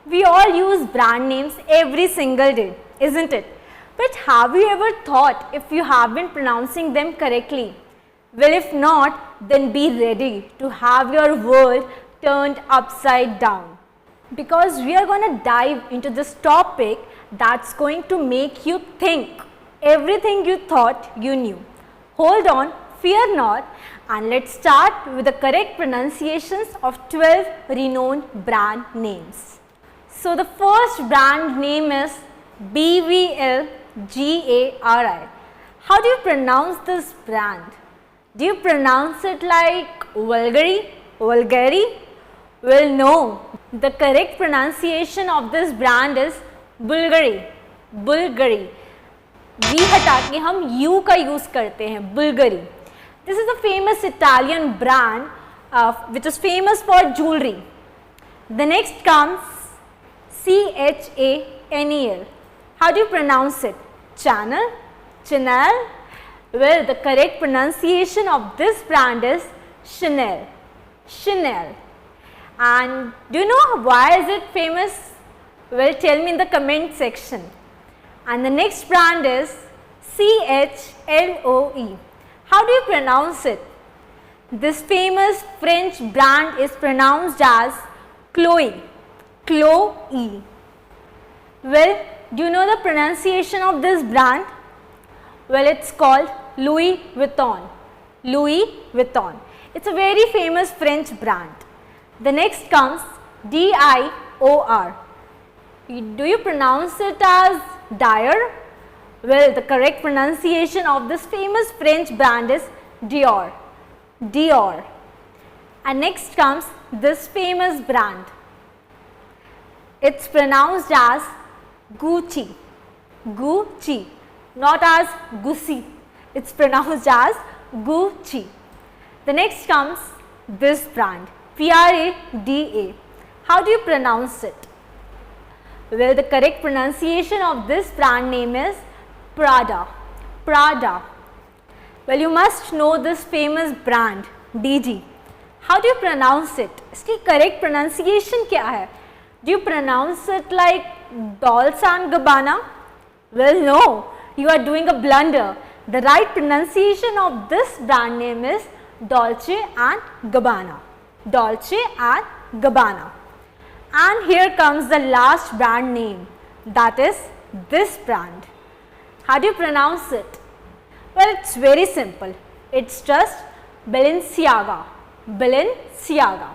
We all use brand names every single day, isn't it? But have you ever thought if you have been pronouncing them correctly? Well, if not, then be ready to have your world turned upside down. Because we are going to dive into this topic that's going to make you think everything you thought you knew. Hold on, fear not, and let's start with the correct pronunciations of 12 renowned brand names. So the first brand name is Bulgari. How do you pronounce this brand? Do you pronounce it like Bulgari? Bulgari? Well, no. The correct pronunciation of this brand is Bulgari. Bulgari. V हटा के हम U का use करते हैं, Bulgari. This is a famous Italian brand which is famous for jewelry. The next comes Chanel. How do you pronounce it? Chanel? Chanel? Well, the correct pronunciation of this brand is Chanel. Chanel. And do you know why is it famous? Well, tell me in the comment section. And the next brand is Chloe. How do you pronounce it? This famous French brand is pronounced as Chloe. Chloe. Well, do you know the pronunciation of this brand? Well, it's called Louis Vuitton. Louis Vuitton. It's a very famous French brand. The next comes Dior. Do you pronounce it as Dior? Well, the correct pronunciation of this famous French brand is Dior. Dior. And next comes this famous brand. It's pronounced as Gucci. Gucci. Not as Gucci. It's pronounced as Gucci. The next comes this brand. Prada. How do you pronounce it? Well, the correct pronunciation of this brand name is Prada. Prada. Well, you must know this famous brand, DG. How do you pronounce it? इसकी correct pronunciation क्या है? Do you pronounce it like Dolce Gabbana? Well, no. You are doing a blunder. The right pronunciation of this brand name is Dolce and Gabbana. Dolce and Gabbana. And here comes the last brand name, that is this brand. How do you pronounce it? Well, it's very simple. It's just Balenciaga. Balenciaga.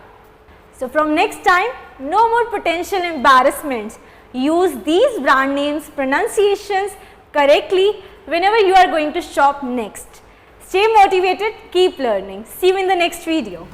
So from next time, no more potential embarrassments. Use these brand names pronunciations correctly whenever you are going to shop next. Stay motivated, keep learning. See you in the next video.